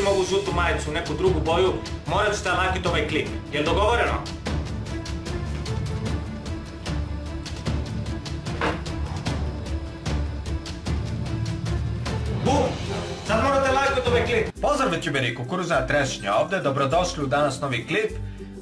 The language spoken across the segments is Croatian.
pretvorim ovu žutu majicu u neku drugu boju, morat ćete lajkiti ovaj klip. Jel dogovoreno? Bum! Sad morate lajkati ovaj klip. Pozdrav YouTuberi, Kukuruzna trešnja ovdje, dobrodošli u danas novi klip.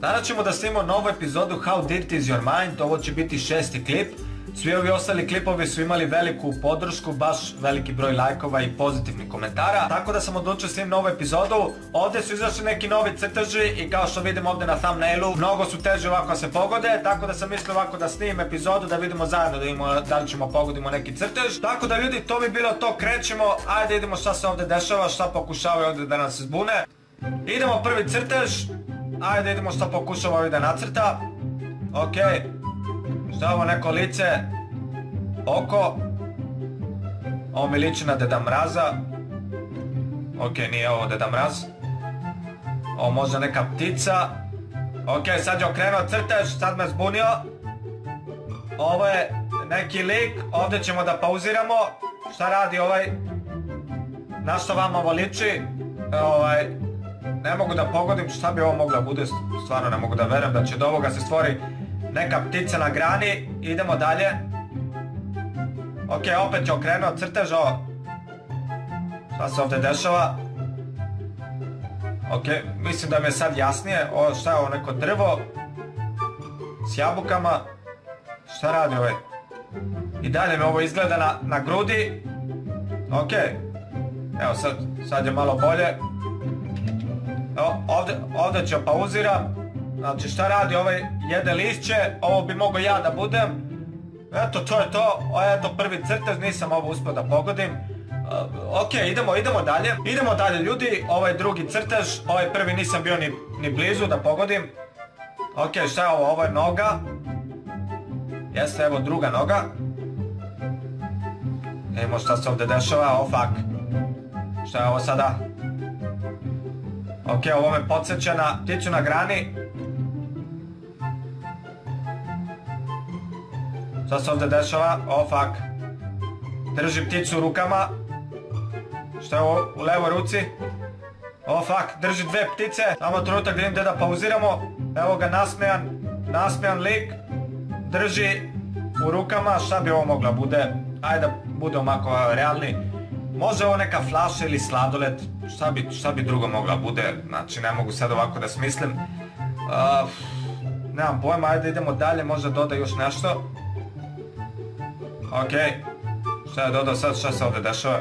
Danas ćemo da snimamo novu epizodu How Dirty Is Your Mind, ovo će biti 6. klip. Svi ovi ostali klipovi su imali veliku podršku, baš veliki broj lajkova i pozitivnih komentara. Tako da sam odlučio snimiti novu epizodu. Ovdje su izašli neki novi crteži i kao što vidimo ovdje na thumbnailu, mnogo su teži ovako se pogode. Tako da sam mislio ovako da snimim epizodu, da vidimo zajedno da vidimo da li ćemo pogodimo neki crtež. Tako da ljudi, to bi bilo to, krećemo. Ajde idemo šta se ovdje dešava, šta pokušavaju ovdje da nas zbune. Idemo prvi crtež. Ajde idemo šta pokušava ovdje da nacrta. Okej. Šta je ovo, neko lice, oko, ovo mi liči na Deda Mraza, ok, nije ovo Deda Mraz, ovo možda neka ptica, ok, sad je okrenuo crtež, sad me zbunio, ovo je neki lik, ovdje ćemo da pauziramo, šta radi ovaj, na što vama ovo liči, ne mogu da pogodim šta bi ovo mogla bude, stvarno ne mogu da verujem da će od ovoga se stvori neka ptica na grani, idemo dalje. Ok, opet je okrenuo crtež, ovo. Šta se ovdje dešava? Ok, mislim da mi je sad jasnije, ovo šta je ovo, neko drvo s jabukama. Šta radi ovaj? I dalje mi ovo izgleda na grudi. Ok, evo sad je malo bolje. Evo, ovdje ću pauziram. Znači šta radi ovaj, jede lišće, ovo bi mogao ja da budem. Eto, to je to, eto prvi crtež, nisam ovo uspio da pogodim. Ok, idemo dalje. Idemo dalje ljudi, ovaj drugi crtež, ovaj prvi nisam bio ni blizu da pogodim. Ok, šta je ovo, ovo je noga. Jeste, evo druga noga. Vidimo šta se ovdje dešava, oh fuck. Šta je ovo sada? Ok, ovo me podsjeća na pticu na grani. Šta se ovdje dešava? Oh fuck. Drži pticu u rukama. Šta je ovo u levoj ruci? Oh fuck, drži dve ptice. Samo trenutak da vidim gdje da pauziramo. Evo ga nasmejan lik. Drži u rukama. Šta bi ovo mogla bude? Ajde da budemo ovako realni. Može ovo neka flaša ili sladoled. Šta bi drugo mogla bude? Znači ne mogu sad ovako da smislim. Nemam pojma, ajde idemo dalje. Možda doda još nešto. Ok, šta je dodao sad, šta se ovdje dešava?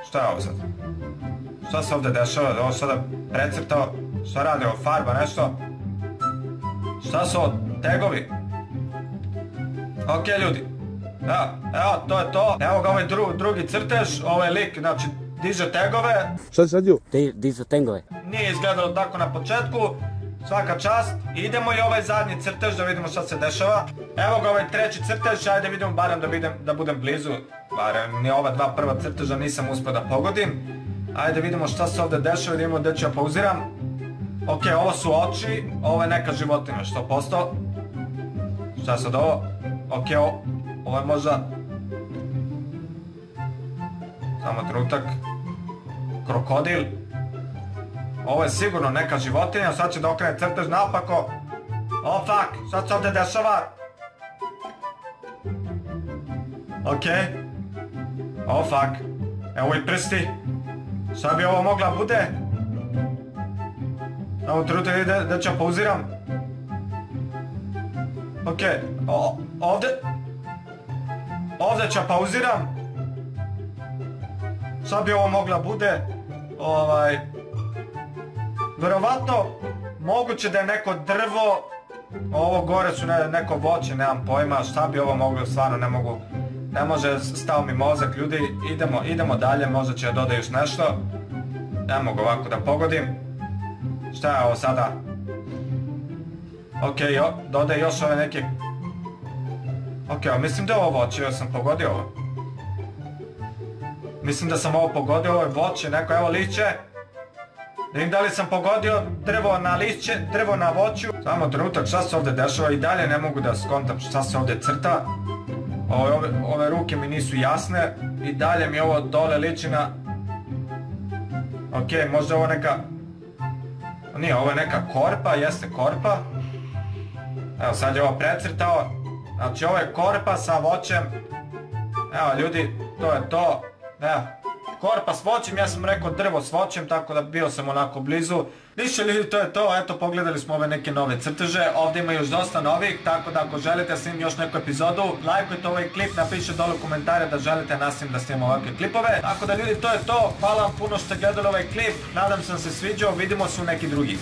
Šta je ovo sad? Šta se ovdje dešava? Ovo sada precrtao, šta radi ovo, farba, nešto? Šta su ovo, tegovi? Ok ljudi, evo to je to, evo ga ovaj drugi crtež, ovaj lik, znači diže tegove. Šta si sadio? Diže tegove. Nije izgledalo tako na početku. Svaka čast, idemo i ovaj zadnji crtež da vidimo šta se dešava. Evo ga ovaj treći crtež, ajde vidimo barem da budem blizu. Barem ni ova dva prva crteža nisam uspio da pogodim. Ajde vidimo šta se ovdje dešava, da vidimo gdje ću ja pauziram. Ok, ovo su oči, ovo je neka životinja 100%. Šta je sad ovo? Ok, ovo je možda... Samo trenutak. Krokodil. Ovo je sigurno neka životinja, sad će da okrene crtež naopako. Oh fuck, šta se ovdje dešava? Ok. Oh fuck. Evo i prsti. Šta bi ovo mogla bude? Ovo trenutak da ću pauziram. Ok, ovdje ću pauziram. Šta bi ovo mogla bude? Verovatno, moguće da je neko drvo, ovo gore su neko voće, nemam pojma, šta bi ovo moglo, stvarno ne mogu, ne može, stao mi mozak, ljudi, idemo dalje, možda će dodati još nešto, ne mogu ovako da pogodim, šta je ovo sada, ok, dodaj još ove neke, ok, mislim da je ovo voće, ja sam pogodio ovo, mislim da sam ovo pogodio, ovo je voće, neko, evo lišće. Da vidim da li sam pogodio drvo na lišće, drvo na voću. Samo trenutak, šta se ovdje dešava, i dalje ne mogu da skontam šta se ovdje crta. Ove ruke mi nisu jasne, i dalje mi ovo dole liči na... Ok, možda ovo neka... Nije, ovo je neka korpa, jeste korpa. Evo, sad je ovo precrtao. Znači, ovo je korpa sa voćem. Evo, ljudi, to je to. Evo, korpa s voćem, ja sam rekao drvo s voćem, tako da bio sam onako blizu. Ništa ljudi, to je to, eto, pogledali smo ove neke nove crteže, ovdje ima još dosta novih, tako da ako želite da snimim još neku epizodu, lajkujte ovaj klip, napišite dole u komentare da želite nastavim da snimam ovakve klipove. Tako da ljudi, to je to, hvala vam puno što ste gledali ovaj klip, nadam se da se sviđao, vidimo se u neki drugi.